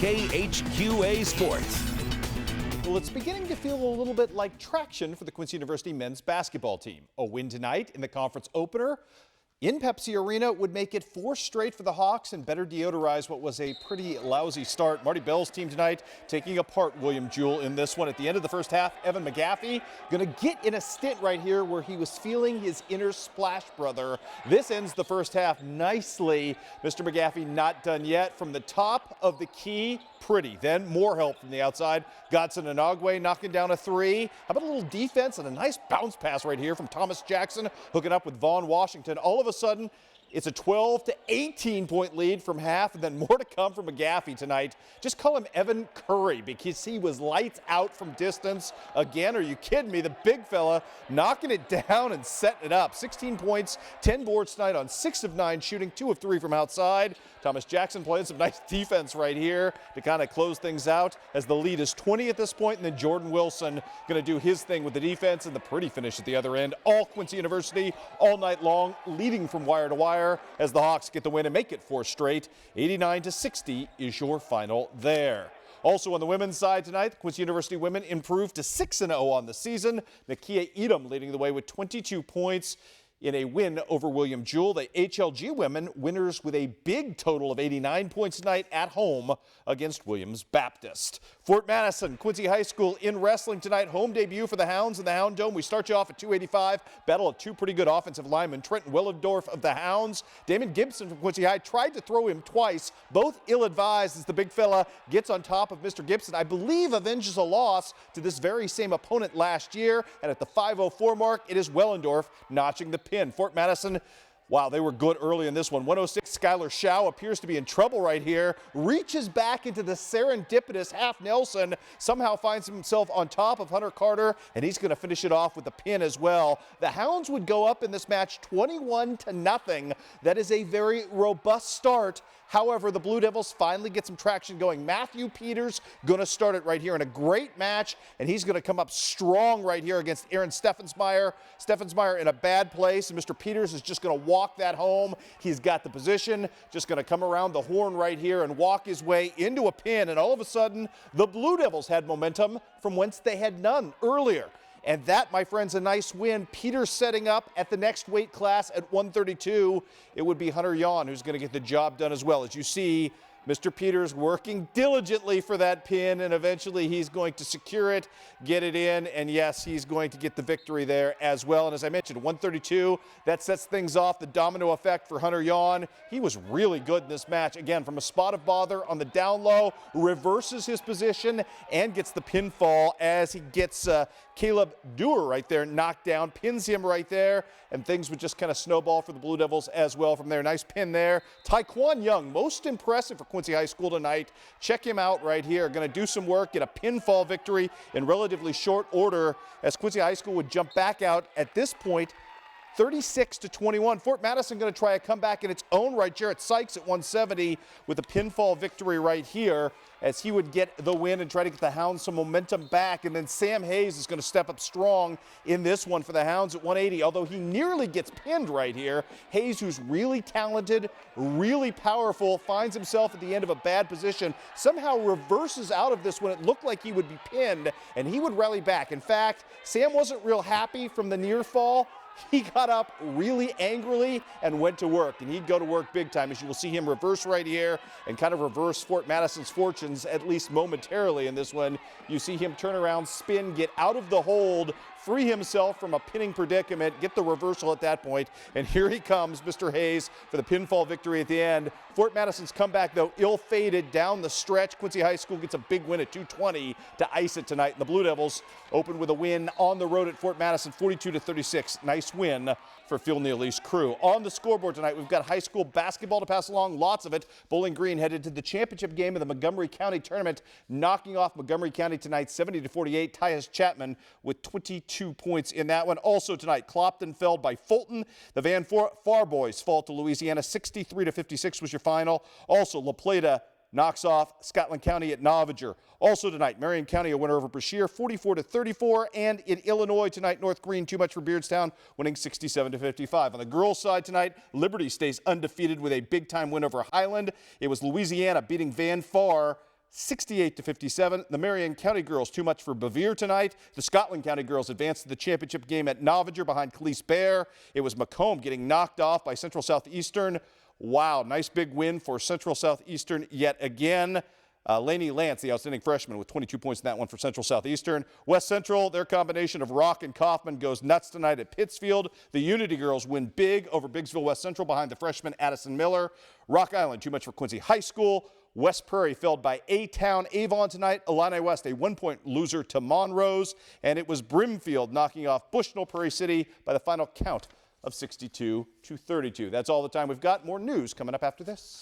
KHQA Sports. Well, it's beginning to feel a little bit like traction for the Quincy University men's basketball team. A win tonight in the conference opener in Pepsi Arena would make it 4 straight for the Hawks and better deodorize what was a pretty lousy start. Marty Bell's team tonight taking apart William Jewell in this one. At the end of the first half, Evan McGaffey going to get in a stint right here where he was feeling his inner Splash brother. This ends the first half nicely. Mr. McGaffey not done yet. From the top of the key, pretty. Then more help from the outside. Godson and Ogwe knocking down a 3. How about a little defense and a nice bounce pass right here from Thomas Jackson, hooking up with Vaughn Washington. All of a sudden, it's a 12 to 18 point lead from half, and then more to come from McGaffey tonight. Just call him Evan Curry because he was lights out from distance. Again, are you kidding me? The big fella knocking it down and setting it up. 16 points, 10 boards tonight on 6 of 9 shooting, 2 of 3 from outside. Thomas Jackson playing some nice defense right here to kind of close things out as the lead is 20 at this point, and then Jordan Wilson going to do his thing with the defense and the pretty finish at the other end. All Quincy University all night long, leading from wire to wire as the Hawks get the win and make it 4 straight. 89 to 60 is your final there. Also on the women's side tonight, the Quincy University women improved to 6-0 on the season. Nakia Edom leading the way with 22 points in a win over William Jewell. The HLG women winners with a big total of 89 points tonight at home against Williams Baptist. Fort Madison, Quincy High School in wrestling tonight. Home debut for the Hounds in the Hound Dome. We start you off at 285. Battle of 2 pretty good offensive linemen. Trenton Willendorf of the Hounds. Damon Gibson from Quincy High tried to throw him twice. Both ill-advised as the big fella gets on top of Mr. Gibson. I believe avenges a loss to this very same opponent last year. And at the 5:04 mark, it is Willendorf notching the pin. Fort Madison, wow, they were good early in this one. 106, Skylar Shao appears to be in trouble right here. Reaches back into the serendipitous half Nelson. Somehow finds himself on top of Hunter Carter, and he's going to finish it off with the pin as well. The Hounds would go up in this match 21-0. That is a very robust start. However, the Blue Devils finally get some traction going. Matthew Peters going to start it right here in a great match, and he's going to come up strong right here against Aaron Steffensmeyer. Steffensmeyer in a bad place, and Mr. Peters is just going to walk that home. He's got the position, just going to come around the horn right here and walk his way into a pin, and all of a sudden, the Blue Devils had momentum from whence they had none earlier. And that, my friends, a nice win. Peters setting up at the next weight class at 132. It would be Hunter Yawn who's going to get the job done as well. As you see, Mr. Peters working diligently for that pin, and eventually he's going to secure it, get it in, and yes, he's going to get the victory there as well. And as I mentioned, 132, that sets things off, the domino effect for Hunter Yawn. He was really good in this match. Again, from a spot of bother on the down low, reverses his position and gets the pinfall as he gets Caleb Dewar right there knocked down, pins him right there, and things would just kind of snowball for the Blue Devils as well from there. Nice pin there. Taekwon Young, most impressive for Quincy High School tonight. Check him out right here. Going to do some work, get a pinfall victory in relatively short order as Quincy High School would jump back out at this point 36-21. Fort Madison going to try a comeback in its own right. Jarrett Sykes at 170 with a pinfall victory right here as he would get the win and try to get the Hounds some momentum back. And then Sam Hayes is going to step up strong in this one for the Hounds at 180, although he nearly gets pinned right here. Hayes, who's really talented, really powerful, finds himself at the end of a bad position, somehow reverses out of this when it looked like he would be pinned, and he would rally back. In fact, Sam wasn't real happy from the near fall. He got up really angrily and went to work, and he'd go to work big time, as you will see him reverse right here and kind of reverse Fort Madison's fortunes, at least momentarily in this one. You see him turn around, spin, get out of the hold, free himself from a pinning predicament, get the reversal at that point, and here he comes, Mr. Hayes, for the pinfall victory at the end. Fort Madison's comeback, though, ill-fated down the stretch. Quincy High School gets a big win at 220 to ice it tonight, and the Blue Devils open with a win on the road at Fort Madison, 42-36. Nice win for Phil Neely's crew. On the scoreboard tonight, we've got high school basketball to pass along, lots of it. Bowling Green headed to the championship game of the Montgomery County tournament, knocking off Montgomery County tonight 70-48. Tyus Chapman with 22 points in that one. Also tonight, Clopton fell by Fulton. The Van Far boys fall to Louisiana 63-56 was your final. Also, La Plata knocks off Scotland County at Novinger. Also tonight, Marion County a winner over Brashear 44-34, and in Illinois tonight, North Green too much for Beardstown winning 67-55. On the girls' side tonight, Liberty stays undefeated with a big-time win over Highland. It was Louisiana beating Van Far 68-57. The Marion County girls too much for Bevere tonight. The Scotland County girls advanced to the championship game at Novinger behind Calice Bear. It was Macomb getting knocked off by Central Southeastern. Wow, nice big win for Central Southeastern yet again. Lainey Lance, the outstanding freshman, with 22 points in that one for Central Southeastern. West Central, their combination of Rock and Kaufman goes nuts tonight at Pittsfield. The Unity girls win big over Biggsville West Central behind the freshman Addison Miller. Rock Island, too much for Quincy High School. West Prairie felled by A-Town Avon tonight. Illini West, a 1-point loser to Monrose. And it was Brimfield knocking off Bushnell Prairie City by the final count of 62-32. That's all the time we've got. More news coming up after this.